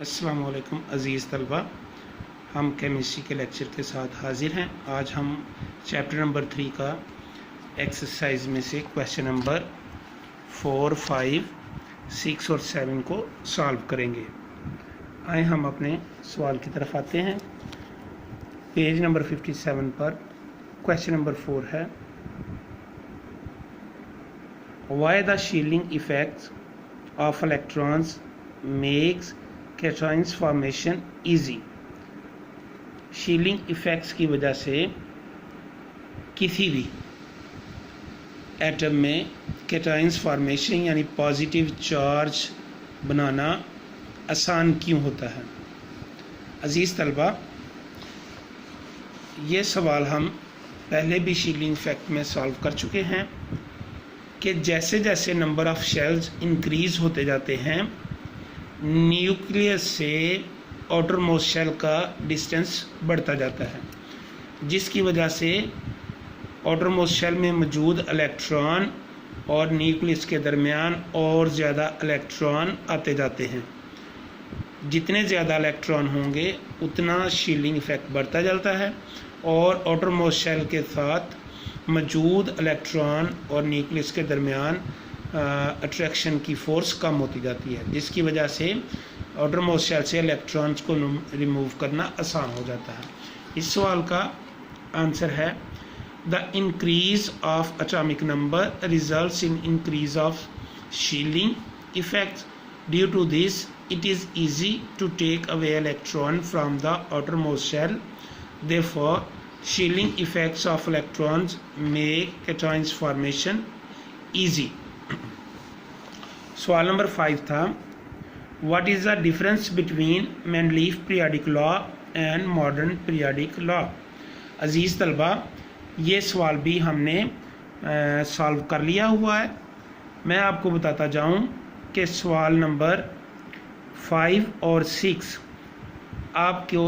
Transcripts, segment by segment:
अस्सलाम वालेकुम अज़ीज़ तलबा, हम केमिस्ट्री के लेक्चर के साथ हाज़िर हैं। आज हम चैप्टर नंबर 3 का एक्सरसाइज में से क्वेश्चन नंबर 4, 5, 6 और 7 को सॉल्व करेंगे। आए हम अपने सवाल की तरफ आते हैं। पेज नंबर 57 पर क्वेश्चन नंबर 4 है, why the shielding effects of electrons makes cations formation easy. Shielding effects की वजह से किसी भी एटम में कैटायंस फॉर्मेशन यानी पॉजिटिव चार्ज बनाना आसान क्यों होता है। अजीज़ तलबा, ये सवाल हम पहले भी शील्डिंग इफेक्ट में सॉल्व कर चुके हैं कि जैसे जैसे नंबर ऑफ शेल्स इंक्रीज़ होते जाते हैं, न्यूक्लियस से आउटर मोस्ट शेल का डिस्टेंस बढ़ता जाता है, जिसकी वजह से आउटर मोस्ट शेल में मौजूद इलेक्ट्रॉन और न्यूक्लियस के दरमियान और ज़्यादा इलेक्ट्रॉन आते जाते हैं। जितने ज़्यादा इलेक्ट्रॉन होंगे उतना शील्डिंग इफेक्ट बढ़ता जाता है और आउटर मोस्ट शेल के साथ मौजूद इलेक्ट्रॉन और न्यूक्लियस के दरमियान अट्रैक्शन की फ़ोर्स कम होती जाती है, जिसकी वजह से आउटर मोस्ट शेल से इलेक्ट्रॉन्स को रिमूव करना आसान हो जाता है। इस सवाल का आंसर है, the increase of atomic number results in increase of shielding effects. Due to this it is easy to take away electron from the outermost shell. Therefore, shielding effects of electrons make cations formation easy. सवाल number 5 था, What is the difference between Mendeleev periodic law and modern periodic law? अजीज़ तलबा, ये सवाल भी हमने solve कर लिया हुआ है। मैं आपको बताता जाऊँ कि सवाल नंबर 5 और 6 आपको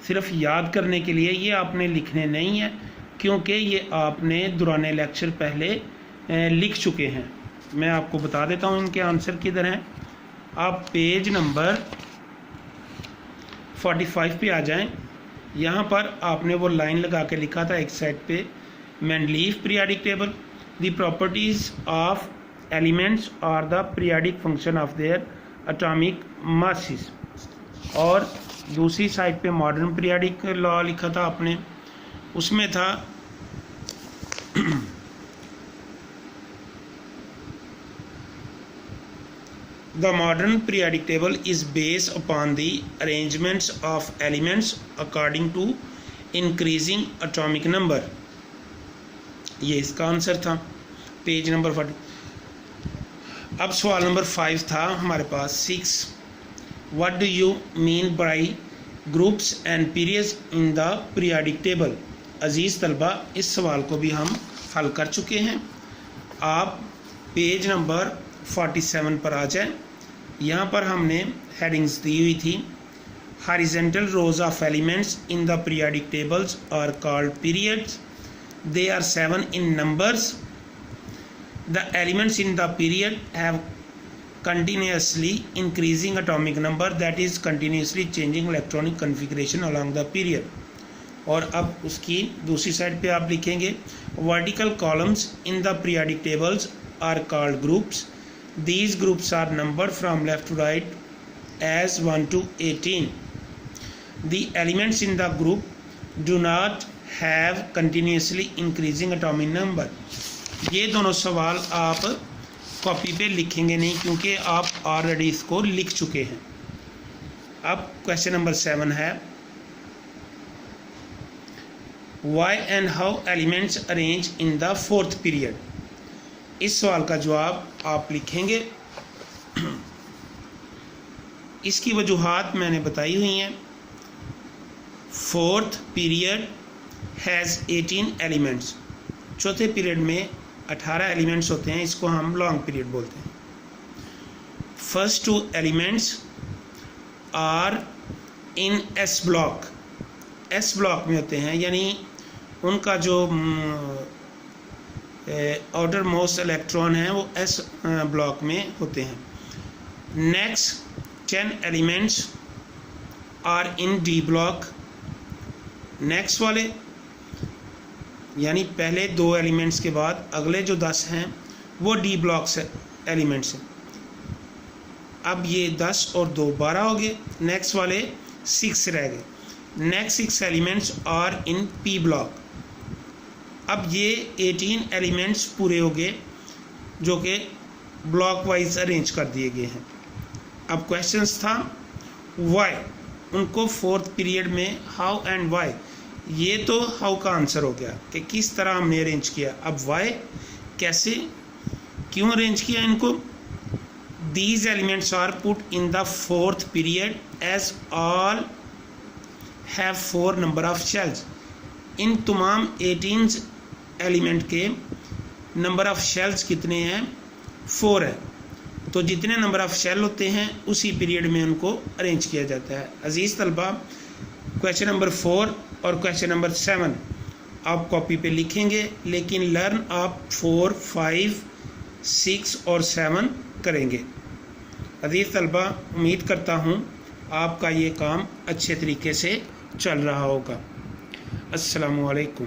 सिर्फ याद करने के लिए, ये आपने लिखने नहीं है, क्योंकि ये आपने दौरान लेक्चर पहले लिख चुके हैं। मैं आपको बता देता हूँ इनके आंसर किधर हैं। आप पेज नंबर 45 पे आ जाएं। यहाँ पर आपने वो लाइन लगा के लिखा था एक साइड पे, Mendeleev periodic table, the properties of elements are the periodic function of their atomic masses, और दूसरी साइड पे मॉडर्न पीरियाडिक लॉ लिखा था आपने। उसमें था the modern periodic table is based upon the arrangements of elements according to increasing atomic number. ये इसका आंसर था, पेज नंबर 40। अब सवाल नंबर 5 था हमारे पास 6, what do you mean by groups and periods in the periodic table. अजीज़ तलबा, इस सवाल को भी हम हल कर चुके हैं। आप पेज नंबर 47 पर आ जाएं। यहाँ पर हमने हेडिंग्स दी हुई थी, horizontal rows of elements in the periodic tables are called periods, they are 7 in numbers. The elements in the period have continuously increasing atomic number, that is continuously changing electronic configuration along the period. और अब उसकी दूसरी side पे आप लिखेंगे, vertical columns in the periodic tables are called groups. These groups are numbered from left to right as 1 to 18. The elements in the group do not have continuously increasing atomic number. ये दोनों सवाल आप copy पे लिखेंगे नहीं, क्योंकि आप already इसको लिख चुके हैं। अब क्वेश्चन नंबर 7 है, why and how elements arrange in the 4th period. इस सवाल का जवाब आप लिखेंगे। इसकी वजूहात मैंने बताई हुई हैं। 4th period has 18 elements. चौथे पीरियड में 18 एलिमेंट्स होते हैं, इसको हम लॉन्ग पीरियड बोलते हैं। First 2 elements are in s block, s block में होते हैं, यानी उनका जो आउटर मोस्ट इलेक्ट्रॉन है वो एस ब्लॉक में होते हैं। Next 10 elements are in d block. Next वाले यानी पहले 2 एलिमेंट्स के बाद अगले जो 10 हैं वो डी ब्लॉक से एलिमेंट्स हैं। अब ये 10 और 2 12 हो गए। नेक्स्ट वाले 6 रह गए। Next 6 elements are in p block. अब ये 18 एलिमेंट्स पूरे हो गए जो कि ब्लॉक वाइज अरेंज कर दिए गए हैं। अब क्वेश्चंस था वाई, उनको 4th पीरियड में हाउ एंड वाई। ये तो हाउ का आंसर हो गया कि किस तरह हमने अरेंज किया। अब वाई, कैसे, क्यों अरेंज किया इनको। These elements are put in the 4th period as all have 4 number of shells. इन तमाम 18 एलिमेंट के नंबर ऑफ शेल्स कितने हैं, 4 है। तो जितने नंबर ऑफ शेल होते हैं उसी पीरियड में उनको अरेंज किया जाता है। अजीज़ तलबा, क्वेश्चन नंबर 4 और क्वेश्चन नंबर 7 आप कॉपी पे लिखेंगे, लेकिन लर्न आप 4, 5, 6 और 7 करेंगे। अजीज़ तलबा, उम्मीद करता हूँ आपका ये काम अच्छे तरीके से चल रहा होगा। अस्सलामु अलैकुम।